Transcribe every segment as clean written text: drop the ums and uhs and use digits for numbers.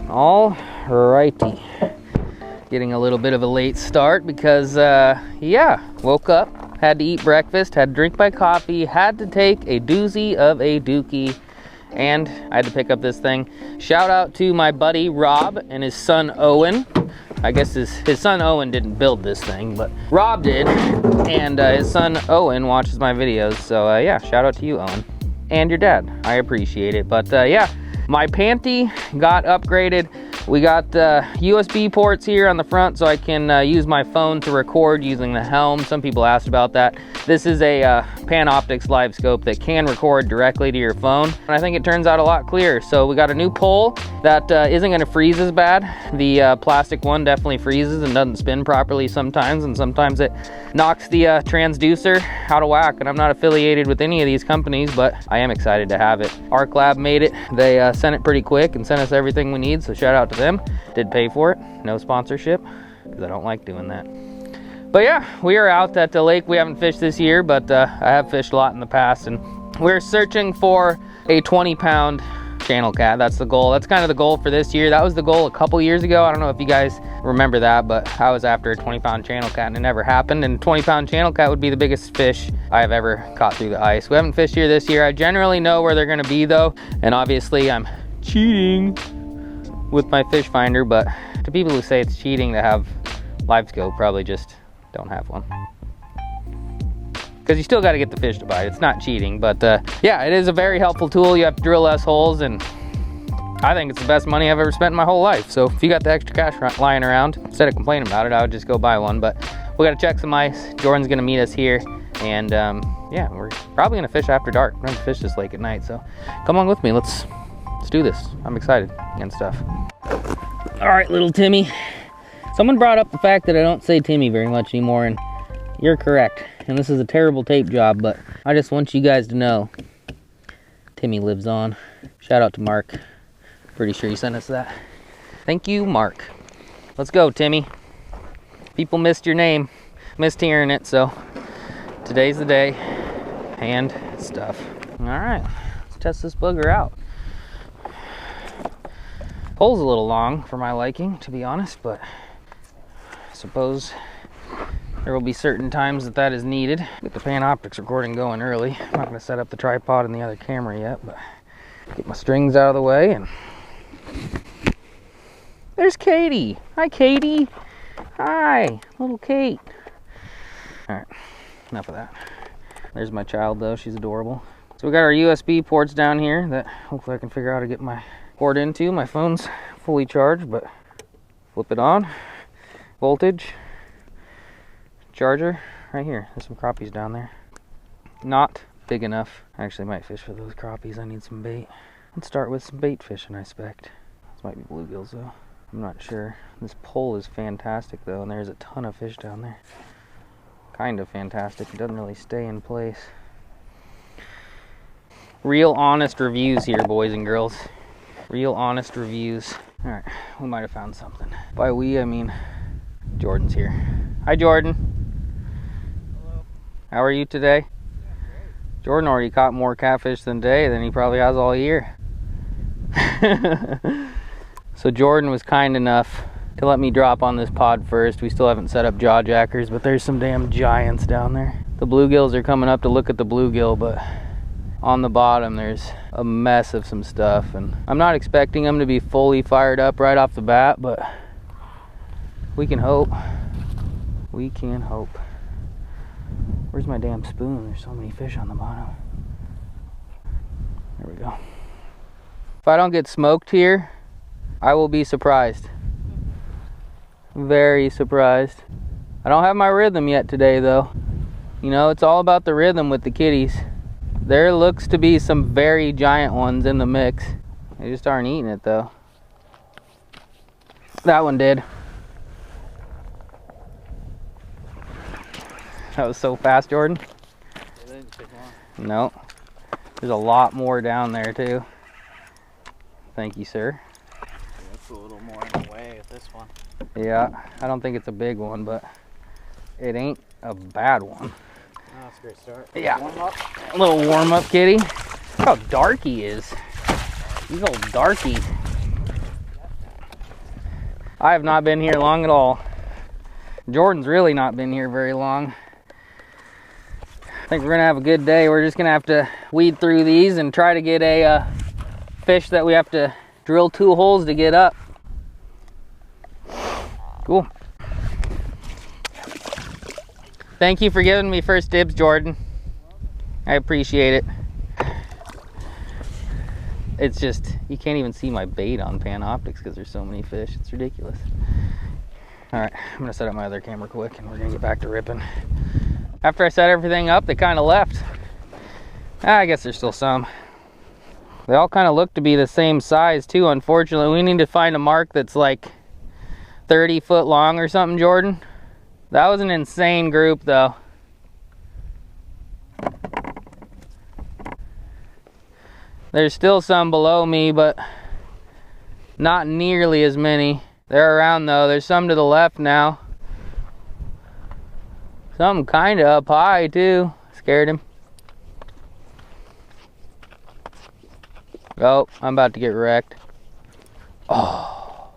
All righty. Getting a little bit of a late start because, yeah, woke up, had to eat breakfast, had to drink my coffee, had to take a doozy of a dookie, and I had to pick up this thing. Shout out to my buddy Rob and his son Owen. I guess his son Owen didn't build this thing, but Rob did, and his son Owen watches my videos, so yeah, shout out to you, Owen, and your dad. I appreciate it. But yeah, my panty got upgraded. We got USB ports here on the front so I can use my phone to record using the helm. Some people asked about that. This is a Panoptix Livescope that can record directly to your phone. And I think it turns out a lot clearer. So we got a new pole that isn't gonna freeze as bad. The plastic one definitely freezes and doesn't spin properly sometimes, and sometimes it knocks the transducer out of whack. And I'm not affiliated with any of these companies, but I am excited to have it. Arc Lab made it. They sent it pretty quick and sent us everything we need, so shout out to them. Did pay for it, no sponsorship, because I don't like doing that. But yeah, we are out at the lake. We haven't fished this year, but I have fished a lot in the past, and we're searching for a 20-pound channel cat. That's the goal. That's kind of the goal for this year. That was the goal a couple years ago. I don't know if you guys remember that, but I was after a 20-pound channel cat and it never happened. And 20-pound channel cat would be the biggest fish I have ever caught through the ice. We haven't fished here this year. I generally know where they're gonna be though, and obviously I'm cheating with my fish finder, but to people who say it's cheating to have Livescope, probably just don't have one, because you still got to get the fish to bite. It's not cheating, but yeah, it is a very helpful tool. You have to drill less holes, and I think it's the best money I've ever spent in my whole life. So if you got the extra cash lying around, instead of complaining about it, I would just go buy one. But we got to check some ice. Jordan's gonna meet us here, and yeah, we're probably gonna fish after dark. We're gonna fish this lake at night, so come on with me. Let's do this. I'm excited and stuff. All right, little Timmy. Someone brought up the fact that I don't say Timmy very much anymore, and you're correct. And this is a terrible tape job, but I just want you guys to know Timmy lives on. Shout out to Mark. Pretty sure he sent us that. Thank you, Mark. Let's go, Timmy. People missed your name, missed hearing it, so today's the day, and stuff. All right, let's test this booger out. Pole's a little long for my liking, to be honest, but I suppose there will be certain times that is needed. Get the Panoptix recording going early. I'm not going to set up the tripod and the other camera yet, but get my strings out of the way. And there's Katie. Hi, Katie. Hi, little Kate. All right, enough of that. There's my child, though. She's adorable. So we got our USB ports down here that hopefully I can figure out how to get my port into. My phone's fully charged, but flip it on. Voltage. Charger right here. There's some crappies down there. Not big enough. I actually might fish for those crappies. I need some bait. Let's start with some bait fishing, I expect. This might be bluegills though. I'm not sure. This pole is fantastic though, and there's a ton of fish down there. Kind of fantastic. It doesn't really stay in place. Real honest reviews here, boys and girls. Real honest reviews. All right, we might have found something. By we, I mean Jordan's here. Hi, Jordan. Hello. How are you today? Yeah, great. Jordan already caught more catfish than he probably has all year. So Jordan was kind enough to let me drop on this pod first. We still haven't set up jaw jackers, but there's some damn giants down there. The bluegills are coming up to look at the bluegill, but on the bottom there's a mess of some stuff, and I'm not expecting them to be fully fired up right off the bat, but we can hope. We can hope. Where's my damn spoon? There's so many fish on the bottom. There we go. If I don't get smoked here, I will be surprised. Very surprised. I don't have my rhythm yet today though. You know, it's all about the rhythm with the kitties. There looks to be some very giant ones in the mix. They just aren't eating it though. That one did. That was so fast, Jordan. It didn't take long. No. There's a lot more down there too. Thank you, sir. Yeah, it's a little more in the way with this one. Yeah, I don't think it's a big one, but it ain't a bad one. Oh, that's a great start. Yeah. Warm up. A little warm up, kitty. Look how dark he is. These old darkies. I have not been here long at all. Jordan's really not been here very long. I think we're gonna have a good day. We're just gonna have to weed through these and try to get a fish that we have to drill 2 holes to get up. Cool. Thank you for giving me first dibs, Jordan. I appreciate it. It's just, you can't even see my bait on Panoptics because there's so many fish. It's ridiculous. All right, I'm gonna set up my other camera quick and we're gonna get back to ripping. After I set everything up, they kind of left. I guess there's still some. They all kind of look to be the same size too, unfortunately. We need to find a mark that's like 30 foot long or something, Jordan. That was an insane group though. There's still some below me, but not nearly as many. They're around though. There's some to the left now. Some kind of up high too. Scared him. Oh, I'm about to get wrecked. Oh.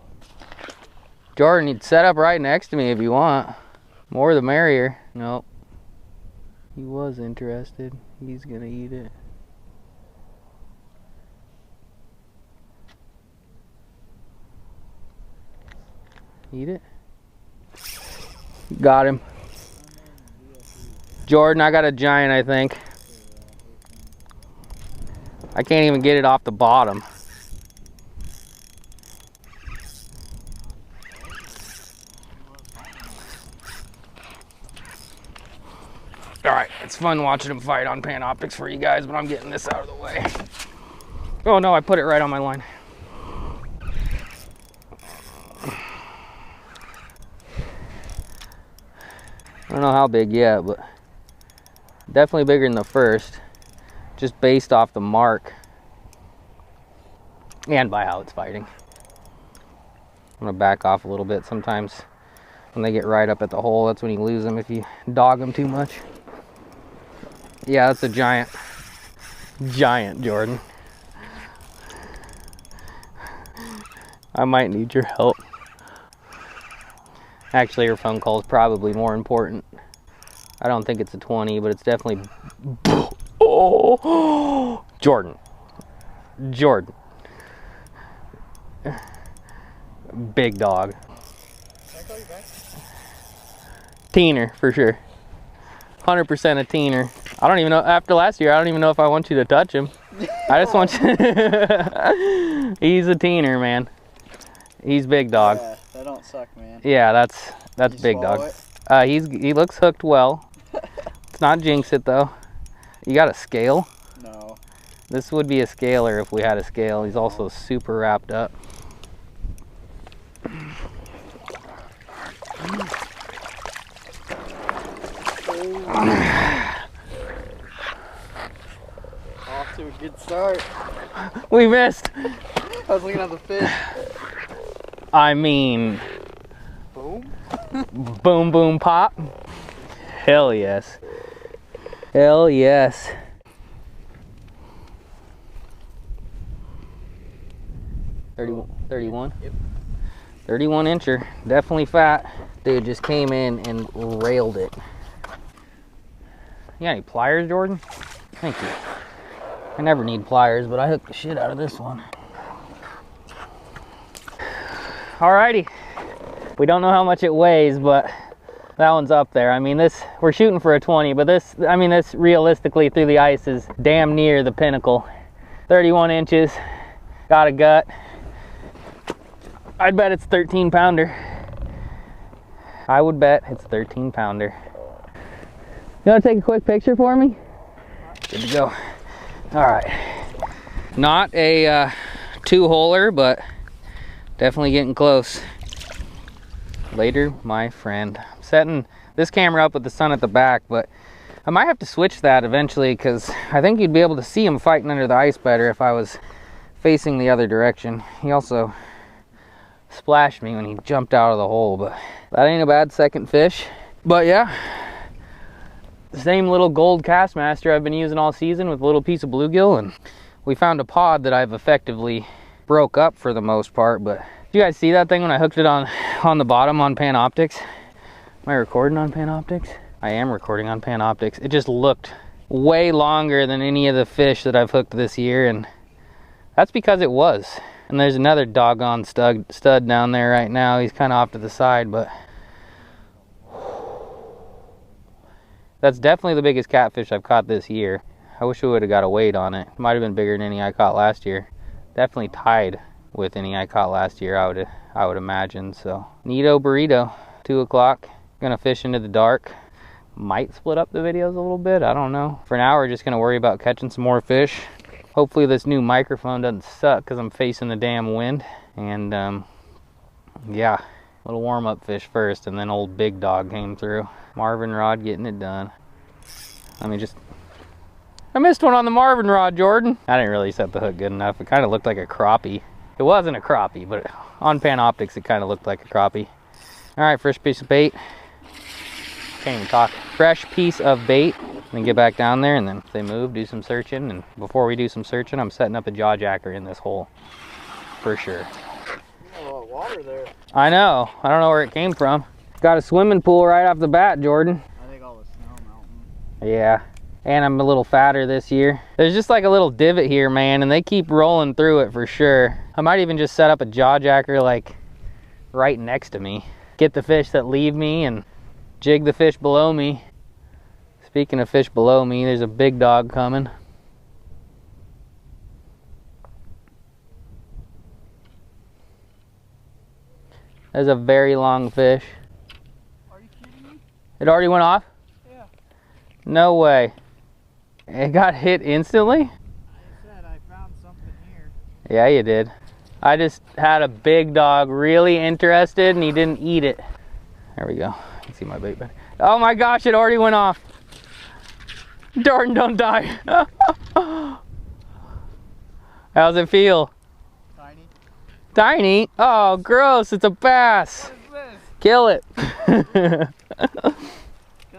Jordan, you'd set up right next to me if you want. More the merrier. Nope. He was interested. He's gonna eat it. Eat it. Got him. Jordan, I got a giant, I think. I can't even get it off the bottom. Alright, it's fun watching them fight on Panoptics for you guys, but I'm getting this out of the way. Oh no, I put it right on my line. I don't know how big yet, but definitely bigger than the first, just based off the mark and by how it's fighting. I'm gonna back off a little bit. Sometimes when they get right up at the hole, that's when you lose them if you dog them too much. Yeah, that's a giant. Giant, Jordan. I might need your help. Actually, your phone call is probably more important. I don't think it's a 20, but it's definitely... Oh! Jordan. Jordan. Big dog. Can I call you back? Teener, for sure. 100% a teener. I don't even know, after last year, I don't even know if I want you to touch him. I just want you... He's a teener, man. He's big dog. Yeah, that don't suck, man. Yeah, that's big dog. He looks hooked well. Let's not jinx it though. You got a scale? No. This would be a scaler if we had a scale. He's also super wrapped up. Off to a good start. We missed. I was looking at the fish. I mean, Boom. boom, boom, pop. Hell yes. Hell yes. $31? Yep. 31 incher. Definitely fat. Dude just came in and railed it. You got any pliers, Jordan? Thank you. I never need pliers, but I hooked the shit out of this one. Alrighty. We don't know how much it weighs, but that one's up there. I mean, this, we're shooting for a 20, but this, I mean, this realistically through the ice is damn near the pinnacle. 31 inches, got a gut. I'd bet it's 13 pounder. I would bet it's 13 pounder. You wanna take a quick picture for me? Good to go. All right. Not a 2-holer, but definitely getting close. Later, my friend. I'm setting this camera up with the sun at the back, but I might have to switch that eventually because I think you'd be able to see him fighting under the ice better if I was facing the other direction. He also splashed me when he jumped out of the hole, but that ain't a bad second fish. But yeah, same little gold Castmaster I've been using all season with a little piece of bluegill, and We found a pod that I've effectively broke up for the most part, but did you guys see that thing when I hooked it on the bottom on Panoptics? Am I recording on Panoptics? I am recording on Panoptics. It just looked way longer than any of the fish that I've hooked this year, and that's because it was. And there's another doggone stud down there right now. He's kind of off to the side, but that's definitely the biggest catfish I've caught this year. I wish we would have got a weight on it. Might have been bigger than any I caught last year. Definitely tied with any I caught last year, I would imagine. So neato burrito, 2 o'clock. Gonna fish into the dark. Might split up the videos a little bit, I don't know. For now, we're just gonna worry about catching some more fish. Hopefully this new microphone doesn't suck because I'm facing the damn wind. And yeah, little warm-up fish first, and then old Big Dog came through. Marvin rod getting it done. I missed one on the Marvin rod, Jordan. I didn't really set the hook good enough. It kind of looked like a crappie. It wasn't a crappie, but on Panoptics, it kind of looked like a crappie. All right, fresh piece of bait. Can't even talk. Fresh piece of bait. Then get back down there, and then if they move, do some searching. And before we do some searching, I'm setting up a jaw jacker in this hole, for sure. A lot of water there. I know. I don't know where it came from. Got a swimming pool right off the bat, Jordan. I think all the snow melting. Yeah. And I'm a little fatter this year. There's just like a little divot here, man, and they keep rolling through it for sure. I might even just set up a jaw jacker like right next to me. Get the fish that leave me and jig the fish below me. Speaking of fish below me, there's a Big Dog coming. There's a very long fish. Are you kidding me? It already went off? Yeah. No way. It got hit instantly? I said I found something here. Yeah, you did. I just had a Big Dog really interested and he didn't eat it. There we go. You can see my bait bed. Oh my gosh, it already went off. Jordan, don't die. How's it feel? Tiny. Tiny? Oh, gross. It's a bass. What is this? Kill it. Cut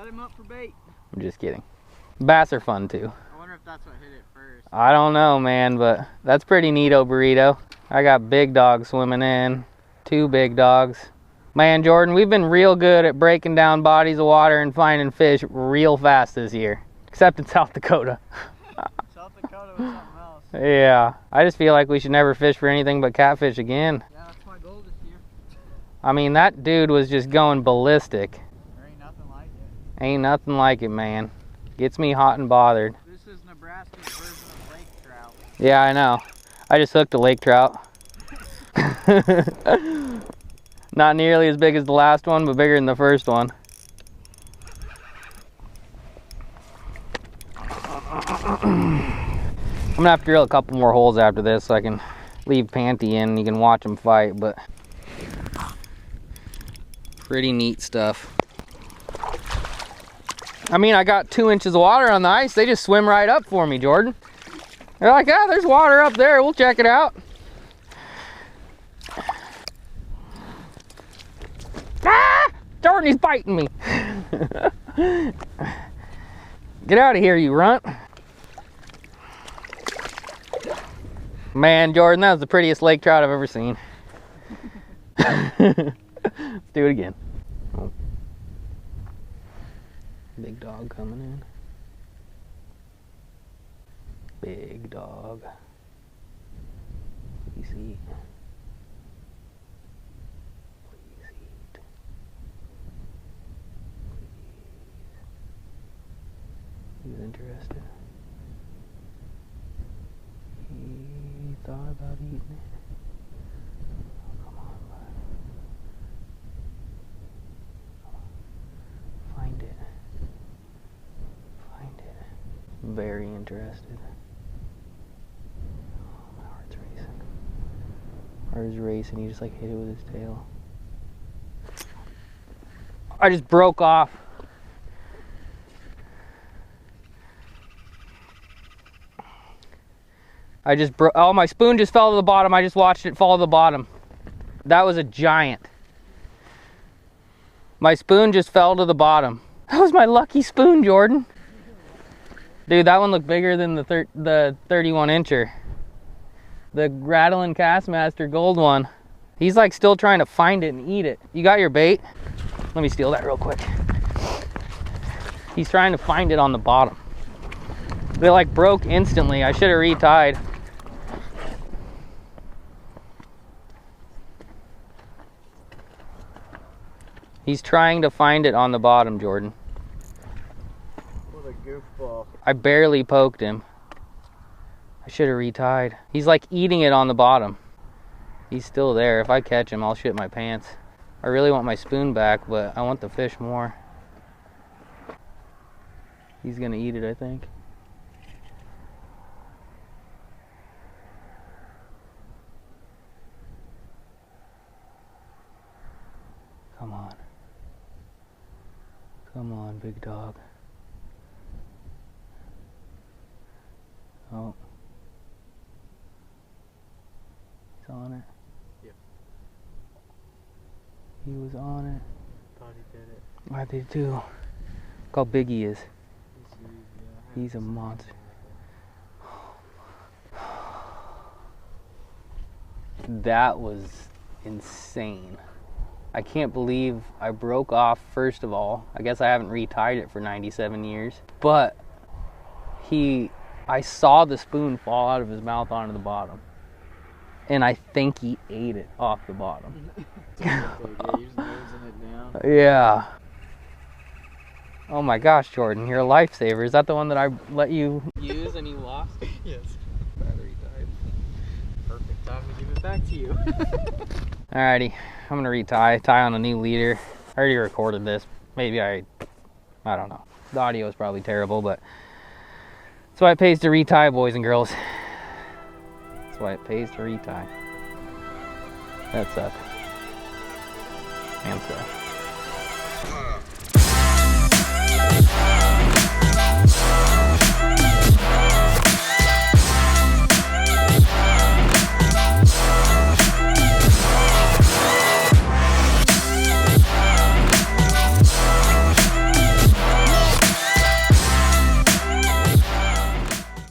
him up for bait. I'm just kidding. Bass are fun too. I wonder if that's what hit it first. I don't know, man, but that's pretty neato burrito. I got Big Dog swimming in. 2 Big Dogs. Man, Jordan, we've been real good at breaking down bodies of water and finding fish real fast this year. Except in South Dakota. South Dakota was something else. Yeah, I just feel like we should never fish for anything but catfish again. Yeah, that's my goal this year. I mean, that dude was just going ballistic. There ain't nothing like it. Ain't nothing like it, man. Gets me hot and bothered. This is Nebraska's version of lake trout. Yeah, I know. I just hooked a lake trout. Not nearly as big as the last one, but bigger than the first one. I'm gonna have to drill a couple more holes after this so I can leave Panty in and you can watch them fight, but pretty neat stuff. I mean, I got 2 inches of water on the ice. They just swim right up for me, Jordan. They're like, ah, there's water up there. We'll check it out. Ah! Jordan, he's biting me. Get out of here, you runt. Man, Jordan, that was the prettiest lake trout I've ever seen. Let's do it again. Oh. Big Dog coming in. Big Dog. Please eat. Please eat. Please. He's interested. He thought about eating it. Oh, come on, bud. Find it. Find it. Very interested. Oh, my heart's racing. Heart is racing. He just like hit it with his tail. I just broke off. I just broke. Oh, my spoon just fell to the bottom. I just watched it fall to the bottom. That was a giant. My spoon just fell to the bottom. That was my lucky spoon, Jordan. Dude, that one looked bigger than the 31 incher. The Rattling Castmaster Gold one. He's like still trying to find it and eat it. You got your bait? Let me steal that real quick. He's trying to find it on the bottom. They like broke instantly. I should have retied. He's trying to find it on the bottom, Jordan. What a goofball. I barely poked him. I should have retied. He's like eating it on the bottom. He's still there. If I catch him, I'll shit my pants. I really want my spoon back, but I want the fish more. He's gonna eat it, I think. Come on. Come on, big dog. Oh. He's on it. Yep. He was on it. Thought he did it. I did too. Look how big he is. He's huge, yeah. He's a monster. That was insane. I can't believe I broke off, first of all. I guess I haven't retied it for 97 years. But I saw the spoon fall out of his mouth onto the bottom. And I think he ate it off the bottom. Yeah. Oh my gosh, Jordan, you're a lifesaver. Is that the one that I let you use and you lost? Yes. Battery died. Perfect time to give it back to you. Alrighty, I'm gonna tie on a new leader. I already recorded this. Maybe I don't know. The audio is probably terrible, but that's why it pays to retie, boys and girls. That's why it pays to retie. That sucks. And stuff.